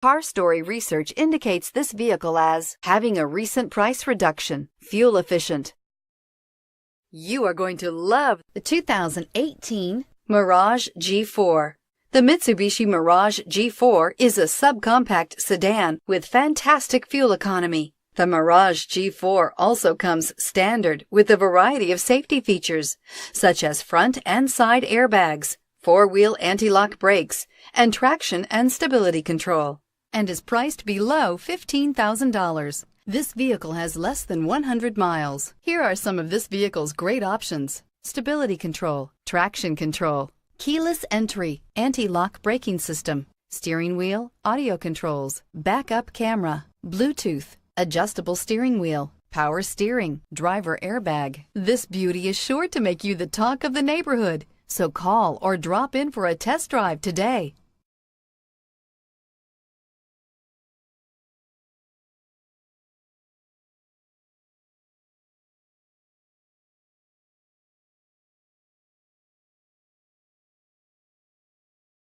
Car Story research indicates this vehicle as having a recent price reduction, fuel efficient. You are going to love the 2018 Mirage G4. The Mitsubishi Mirage G4 is a subcompact sedan with fantastic fuel economy. The Mirage G4 also comes standard with a variety of safety features, such as front and side airbags, four-wheel anti-lock brakes, and traction and stability control, and is priced below $15,000. This vehicle has less than 100 miles. Here are some of this vehicle's great options: stability control, traction control, keyless entry, anti-lock braking system, steering wheel audio controls, backup camera, Bluetooth, adjustable steering wheel, power steering, driver airbag. This beauty is sure to make you the talk of the neighborhood. So call or drop in for a test drive today.